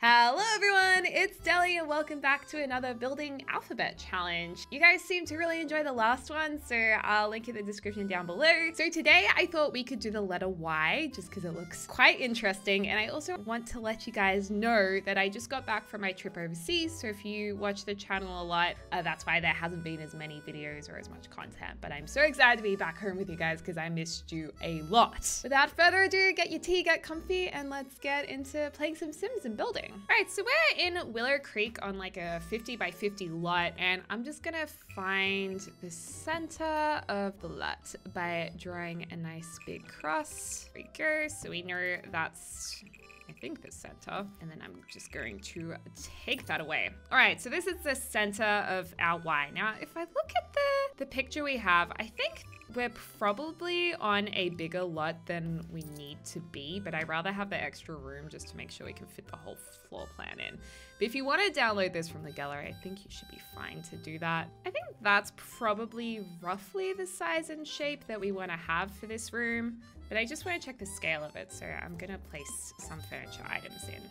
Hello everyone, it's Deli and welcome back to another building alphabet challenge. You guys seem to really enjoy the last one, so I'll link in the description down below. So today I thought we could do the letter Y just because it looks quite interesting, and I also want to let you guys know that I just got back from my trip overseas, so if you watch the channel a lot, that's why there hasn't been as many videos or as much content, but I'm so excited to be back home with you guys because I missed you a lot. Without further ado, get your tea, get comfy, and let's get into playing some Sims and building. All right, so we're in Willow Creek on like a 50 by 50 lot, and I'm just gonna find the center of the lot by drawing a nice big cross. There we go, so we know that's, I think, the center, and then I'm just going to take that away. All right, so this is the center of our Y. Now, if I look at the picture we have, I think we're probably on a bigger lot than we need to be, but I'd rather have the extra room just to make sure we can fit the whole floor plan in. But if you want to download this from the gallery, I think you should be fine to do that. I think that's probably roughly the size and shape that we want to have for this room, but I just want to check the scale of it, so I'm gonna place some furniture items in.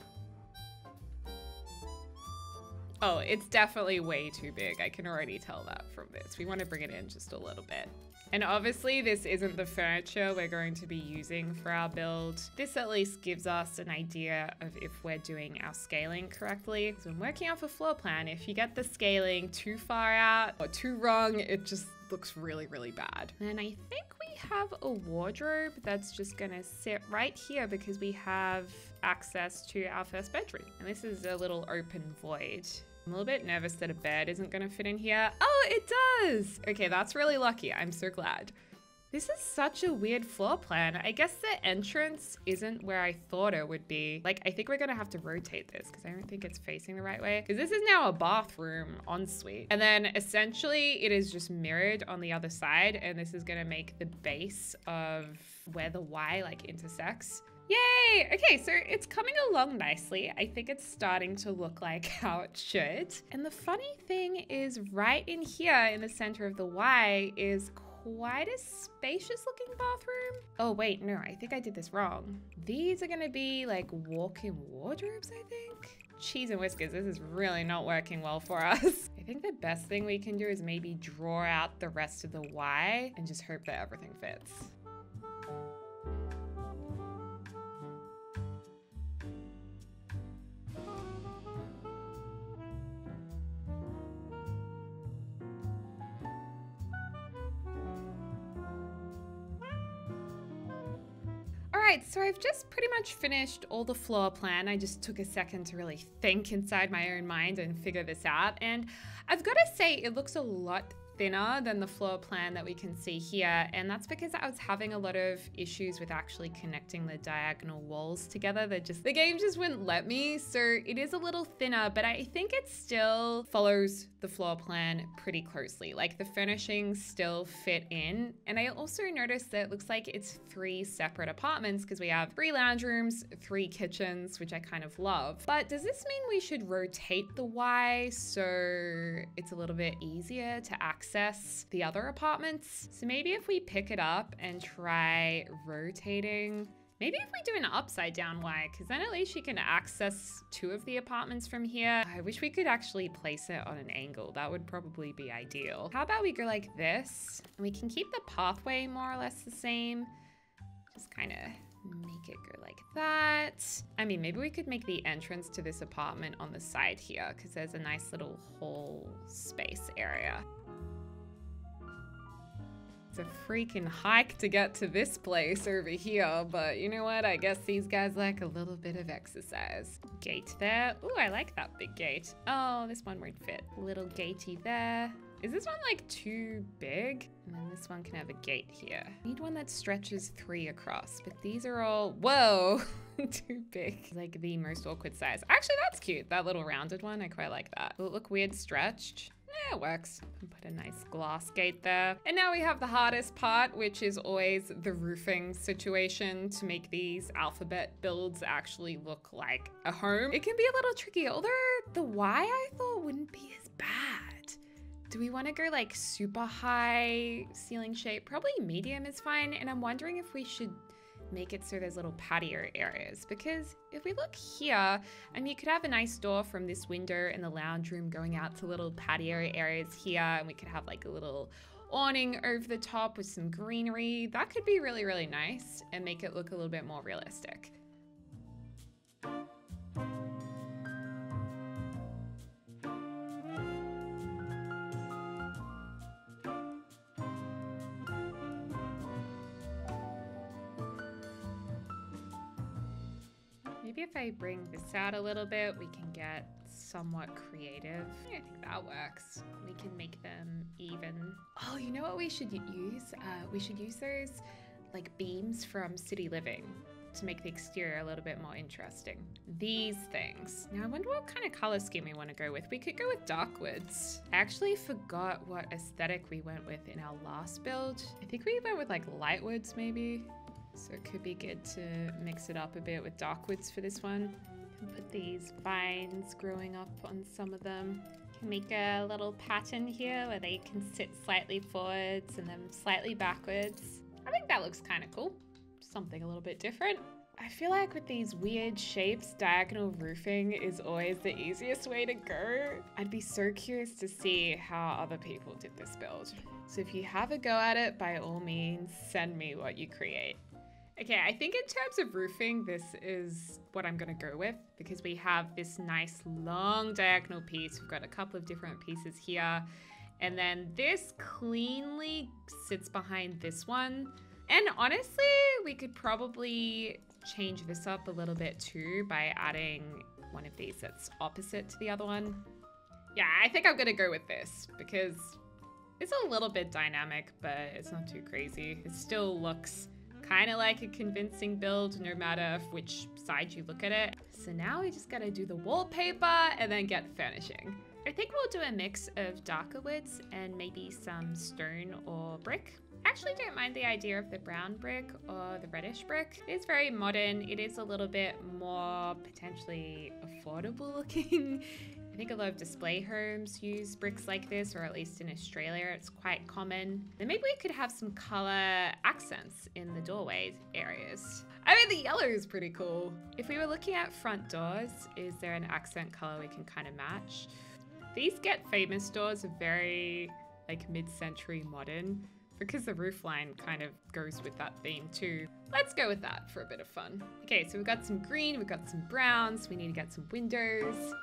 Oh, it's definitely way too big. I can already tell that from this. We want to bring it in just a little bit. And obviously this isn't the furniture we're going to be using for our build. This at least gives us an idea of if we're doing our scaling correctly. So when working off a floor plan, if you get the scaling too far out or too wrong, it just looks really, really bad. And I think we have a wardrobe that's just gonna sit right here because we have access to our first bedroom. And this is a little open void. I'm a little bit nervous that a bed isn't gonna fit in here. Oh, it does! Okay, that's really lucky. I'm so glad. This is such a weird floor plan. I guess the entrance isn't where I thought it would be. Like, I think we're gonna have to rotate this because I don't think it's facing the right way. Because this is now a bathroom ensuite. And then essentially it is just mirrored on the other side. And this is gonna make the base of where the Y like intersects. Yay! Okay, so it's coming along nicely. I think it's starting to look like how it should. And the funny thing is right in here in the center of the Y is quite a spacious looking bathroom. Oh wait, no, I think I did this wrong. These are gonna be like walk-in wardrobes, I think. Cheese and whiskers, this is really not working well for us. I think the best thing we can do is maybe draw out the rest of the Y and just hope that everything fits. Alright, so I've just pretty much finished all the floor plan. I just took a second to really think inside my own mind and figure this out. And I've got to say, it looks a lot thinner than the floor plan that we can see here, and that's because I was having a lot of issues with actually connecting the diagonal walls together. The game just wouldn't let me, so it is a little thinner, but I think it still follows the floor plan pretty closely. Like the furnishings still fit in, and I also noticed that it looks like it's 3 separate apartments because we have 3 lounge rooms, 3 kitchens, which I kind of love. But does this mean we should rotate the Y so it's a little bit easier to access the other apartments? So maybe if we pick it up and try rotating, maybe if we do an upside down Y, because then at least you can access 2 of the apartments from here. I wish we could actually place it on an angle. That would probably be ideal. How about we go like this, and we can keep the pathway more or less the same. Just kind of make it go like that. I mean, maybe we could make the entrance to this apartment on the side here because there's a nice little hall space area. It's a freaking hike to get to this place over here, but you know what? I guess these guys like a little bit of exercise. Gate there. Ooh, I like that big gate. Oh, this one won't fit. Little gatey there. Is this one like too big? And then this one can have a gate here. Need one that stretches 3 across, but these are all, whoa, too big. Like the most awkward size. Actually, that's cute. That little rounded one, I quite like that. Will it look weird stretched? Yeah, it works. Put a nice glass gate there. And now we have the hardest part, which is always the roofing situation to make these alphabet builds actually look like a home. It can be a little tricky, although the Y I thought wouldn't be as bad. Do we want to go like super high ceiling shape? Probably medium is fine. And I'm wondering if we should make it so there's little patio areas, because if we look here, you could have a nice door from this window in the lounge room going out to little patio areas here, and we could have like a little awning over the top with some greenery. That could be really, really nice and make it look a little bit more realistic. Maybe if I bring this out a little bit, we can get somewhat creative. I think that works. We can make them even. Oh, you know what we should use? We should use those like beams from City Living to make the exterior a little bit more interesting. These things. Now I wonder what kind of color scheme we want to go with. We could go with dark woods. I actually forgot what aesthetic we went with in our last build. I think we went with like light woods maybe. So it could be good to mix it up a bit with dark woods for this one. And put these vines growing up on some of them. Can make a little pattern here where they can sit slightly forwards and then slightly backwards. I think that looks kind of cool. Something a little bit different. I feel like with these weird shapes, diagonal roofing is always the easiest way to go. I'd be so curious to see how other people did this build. So if you have a go at it, by all means, send me what you create. Okay, I think in terms of roofing, this is what I'm gonna go with, because we have this nice long diagonal piece. We've got a couple of different pieces here. And then this cleanly sits behind this one. And honestly, we could probably change this up a little bit too by adding one of these that's opposite to the other one. Yeah, I think I'm gonna go with this because it's a little bit dynamic, but it's not too crazy. It still looks kind of like a convincing build no matter which side you look at it. So now we just gotta do the wallpaper and then get furnishing. I think we'll do a mix of darker woods and maybe some stone or brick. I actually don't mind the idea of the brown brick or the reddish brick. It's very modern. It is a little bit more potentially affordable looking. I think a lot of display homes use bricks like this, or at least in Australia, it's quite common. Then maybe we could have some color accents in the doorway areas. I mean, the yellow is pretty cool. If we were looking at front doors, is there an accent color we can kind of match? These Get Famous doors are very like mid-century modern because the roofline kind of goes with that theme too. Let's go with that for a bit of fun. Okay, so we've got some green, we've got some browns, we need to get some windows.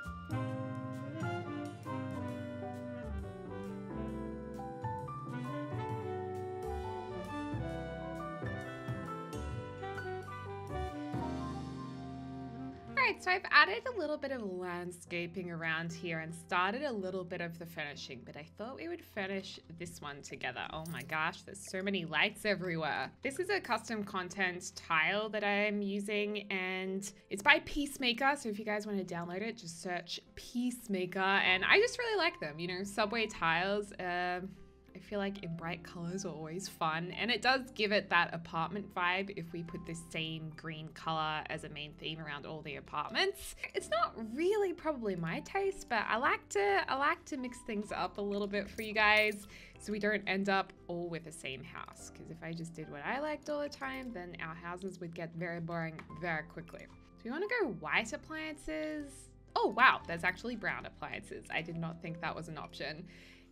Alright, so I've added a little bit of landscaping around here and started a little bit of the furnishing, but I thought we would finish this one together. Oh my gosh, there's so many lights everywhere. This is a custom content tile that I'm using, and it's by Peacemaker, so if you guys want to download it, just search Peacemaker, and I just really like them. You know, subway tiles, I feel like in bright colors are always fun, and it does give it that apartment vibe if we put the same green color as a main theme around all the apartments. It's not really probably my taste, but I like to mix things up a little bit for you guys so we don't end up all with the same house, because if I just did what I liked all the time, then our houses would get very boring very quickly. So we want to go white appliances. Oh wow, there's actually brown appliances. I did not think that was an option.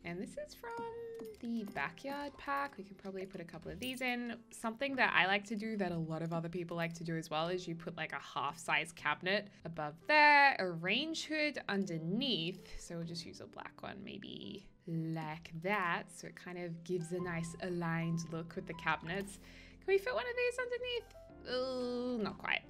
And this is from the backyard pack. We could probably put a couple of these in. Something that I like to do that a lot of other people like to do as well is you put like a half-size cabinet above there, a range hood underneath. So we'll just use a black one, maybe like that. So it kind of gives a nice aligned look with the cabinets. Can we fit one of these underneath? Oh, not quite.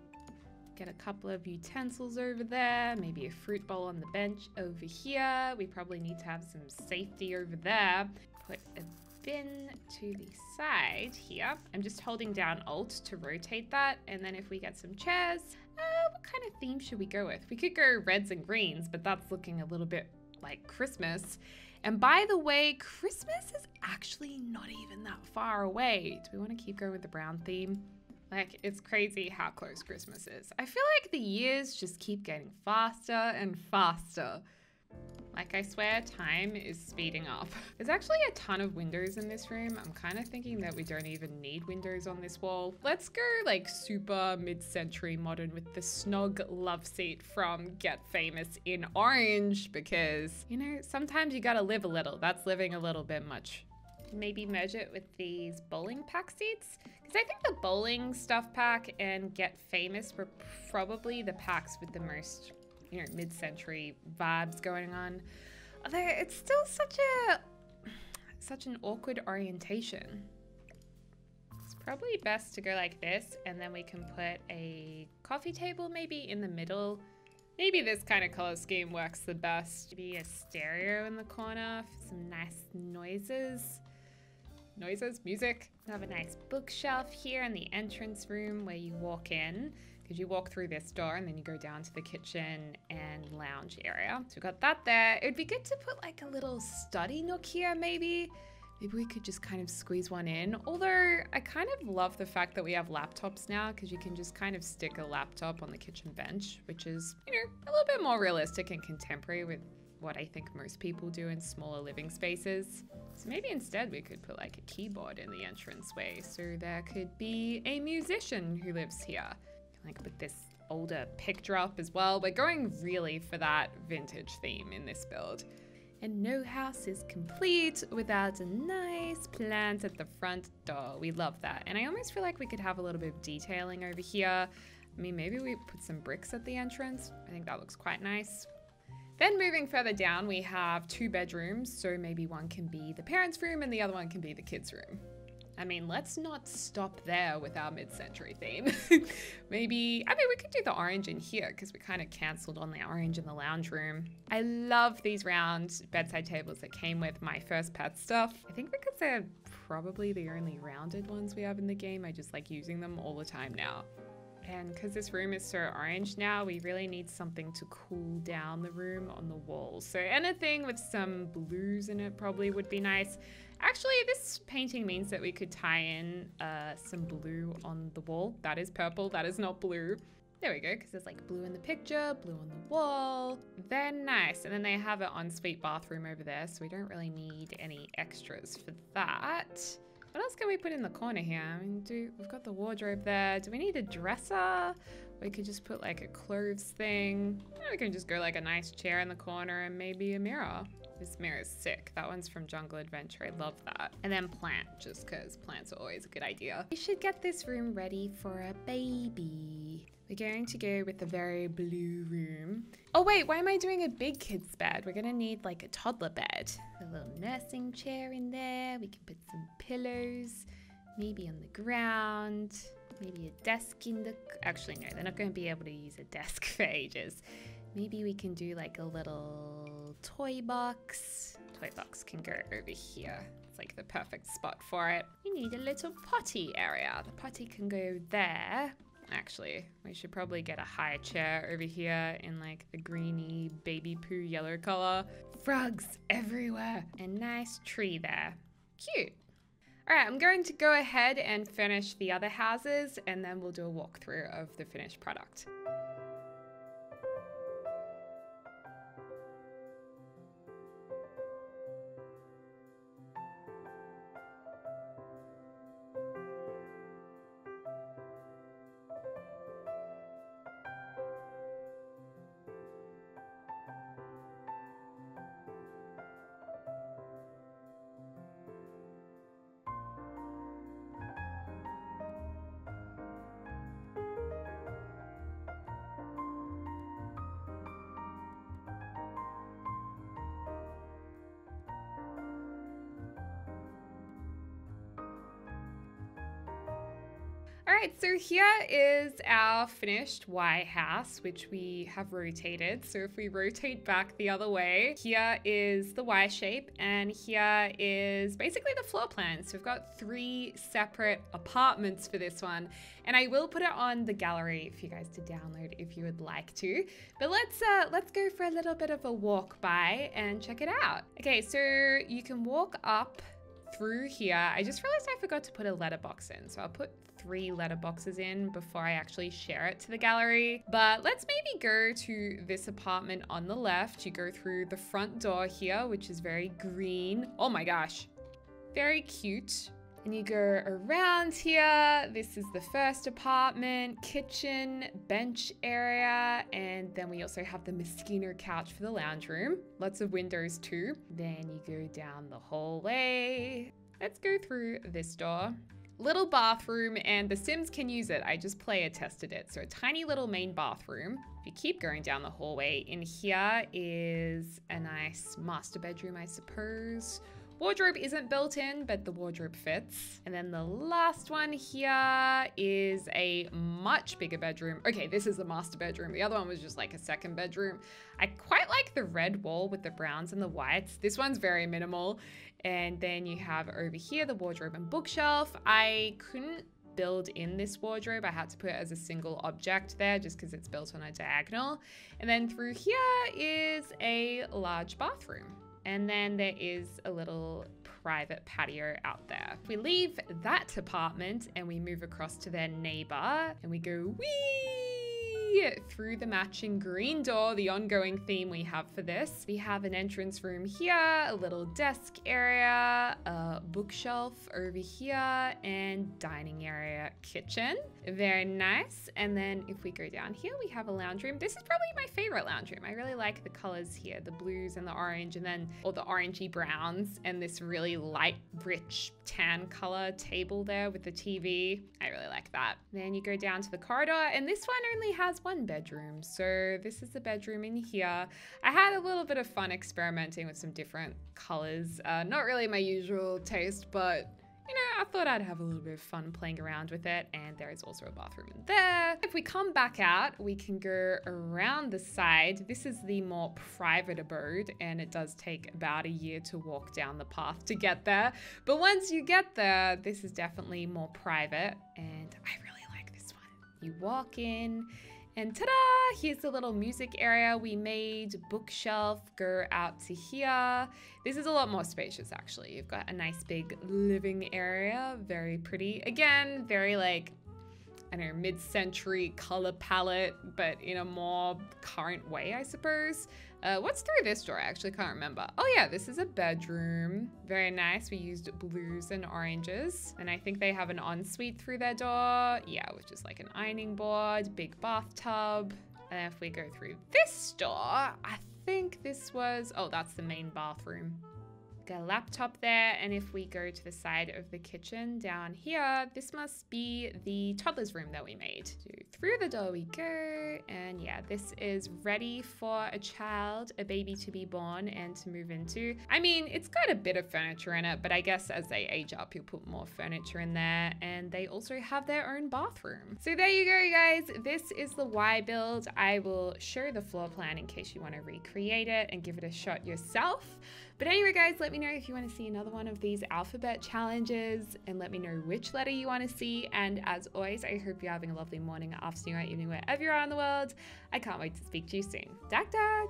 Get a couple of utensils over there, maybe a fruit bowl on the bench over here. We probably need to have some safety over there. Put a bin to the side here. I'm just holding down Alt to rotate that. And then if we get some chairs, what kind of theme should we go with? We could go reds and greens, but that's looking a little bit like Christmas. And by the way, Christmas is actually not even that far away. Do we want to keep going with the brown theme? Like, it's crazy how close Christmas is. I feel like the years just keep getting faster and faster. Like, I swear time is speeding up. There's actually a ton of windows in this room. I'm kind of thinking that we don't even need windows on this wall. Let's go like super mid-century modern with the snog love seat from Get Famous in orange because, you know, sometimes you gotta live a little. That's living a little bit much. Maybe merge it with these bowling pack seats. Because I think the bowling stuff pack and Get Famous were probably the packs with the most, you know, mid-century vibes going on. Although it's still such an awkward orientation. It's probably best to go like this, and then we can put a coffee table maybe in the middle. Maybe this kind of color scheme works the best. Maybe a stereo in the corner for some nice noises. Music. We have a nice bookshelf here in the entrance room where you walk in. Because you walk through this door and then you go down to the kitchen and lounge area. So we've got that there. It would be good to put like a little study nook here maybe. Maybe we could just kind of squeeze one in. Although I kind of love the fact that we have laptops now because you can just kind of stick a laptop on the kitchen bench, which is, you know, a little bit more realistic and contemporary with what I think most people do in smaller living spaces. So maybe instead we could put like a keyboard in the entranceway so there could be a musician who lives here. Like with this older picture up as well. We're going really for that vintage theme in this build. And no house is complete without a nice plant at the front door. We love that. And I almost feel like we could have a little bit of detailing over here. I mean, maybe we put some bricks at the entrance. I think that looks quite nice. Then moving further down, we have 2 bedrooms. So maybe one can be the parents' room and the other one can be the kids' room. I mean, let's not stop there with our mid-century theme. Maybe, I mean, we could do the orange in here because we kind of canceled on the orange in the lounge room. I love these round bedside tables that came with my first pet stuff. I think because they're probably the only rounded ones we have in the game. I just like using them all the time now. And because this room is so orange now, we really need something to cool down the room on the walls. So anything with some blues in it probably would be nice. Actually, this painting means that we could tie in some blue on the wall. That is purple, that is not blue. There we go, because there's like blue in the picture, blue on the wall. They're nice. And then they have an ensuite bathroom over there, so we don't really need any extras for that. What else can we put in the corner here? I mean, we've got the wardrobe there. Do we need a dresser? We could just put like a clothes thing. We can just go like a nice chair in the corner and maybe a mirror. This mirror is sick. That one's from Jungle Adventure. I love that. And then plant, just because plants are always a good idea. We should get this room ready for a baby. We're going to go with a very blue room. Oh wait, why am I doing a big kid's bed? We're gonna need like a toddler bed. A little nursing chair in there. We can put some pillows, maybe on the ground, maybe a desk in the... Actually, no, they're not gonna be able to use a desk for ages. Maybe we can do like a little toy box. Toy box can go over here. It's like the perfect spot for it. We need a little potty area. The potty can go there. Actually, we should probably get a high chair over here in like the greeny baby poo yellow color. Frogs everywhere. A nice tree there. Cute. All right, I'm going to go ahead and finish the other houses and then we'll do a walkthrough of the finished product. All right, so here is our finished Y house, which we have rotated. So if we rotate back the other way, here is the Y shape, and here is basically the floor plan. So we've got 3 separate apartments for this one, and I will put it on the gallery for you guys to download if you would like to. But let's go for a little bit of a walk by and check it out. Okay, so you can walk up through here, I just realized I forgot to put a letterbox in. So I'll put 3 letterboxes in before I actually share it to the gallery. But let's maybe go to this apartment on the left. You go through the front door here, which is very green. Oh my gosh, very cute. And you go around here. This is the first apartment, kitchen, bench area, and then we also have the Moschino couch for the lounge room. Lots of windows too. Then you go down the hallway. Let's go through this door. Little bathroom, and the Sims can use it. I just player tested it. So a tiny little main bathroom. If you keep going down the hallway, in here is a nice master bedroom, I suppose. Wardrobe isn't built in, but the wardrobe fits. And then the last one here is a much bigger bedroom. Okay, this is the master bedroom. The other one was just like a second bedroom. I quite like the red wall with the browns and the whites. This one's very minimal. And then you have over here the wardrobe and bookshelf. I couldn't build in this wardrobe. I had to put it as a single object there just because it's built on a diagonal. And then through here is a large bathroom. And then there is a little private patio out there. If we leave that apartment and we move across to their neighbor and we go whee through the matching green door, the ongoing theme we have for this. We have an entrance room here, a little desk area, a bookshelf over here, and dining area, kitchen. Very nice. And then if we go down here, we have a lounge room. This is probably my favorite lounge room. I really like the colors here, the blues and the orange, and then all the orangey browns, and this really light, rich tan color table there with the TV. I really like that. Then you go down to the corridor, and this one only has 1 bedroom. So this is the bedroom in here. I had a little bit of fun experimenting with some different colors. Not really my usual taste, but you know, I thought I'd have a little bit of fun playing around with it. And there is also a bathroom in there. If we come back out, we can go around the side. This is the more private abode, and it does take about a year to walk down the path to get there. But once you get there, this is definitely more private, and I really like this one. You walk in, and ta-da! Here's the little music area we made. Bookshelf, go out to here. This is a lot more spacious, actually. You've got a nice big living area, very pretty. Again, very like, I don't know, mid-century color palette, but in a more current way, I suppose. What's through this door? I actually can't remember. Oh yeah, this is a bedroom. Very nice. We used blues and oranges. And I think they have an ensuite through their door. Yeah, which is like an ironing board, big bathtub. And if we go through this door, I think this was, oh, that's the main bathroom. Got a laptop there, and if we go to the side of the kitchen down here, this must be the toddler's room that we made. So through the door we go, and yeah, this is ready for a child, a baby to be born and to move into. I mean, it's got a bit of furniture in it, but I guess as they age up, you'll put more furniture in there, and they also have their own bathroom. So there you go, guys. This is the Y build. I will show the floor plan in case you want to recreate it and give it a shot yourself. But anyway, guys, let me know if you want to see another one of these alphabet challenges, and let me know which letter you want to see. And as always, I hope you're having a lovely morning, afternoon, or evening, wherever you are in the world. I can't wait to speak to you soon. Dak dak!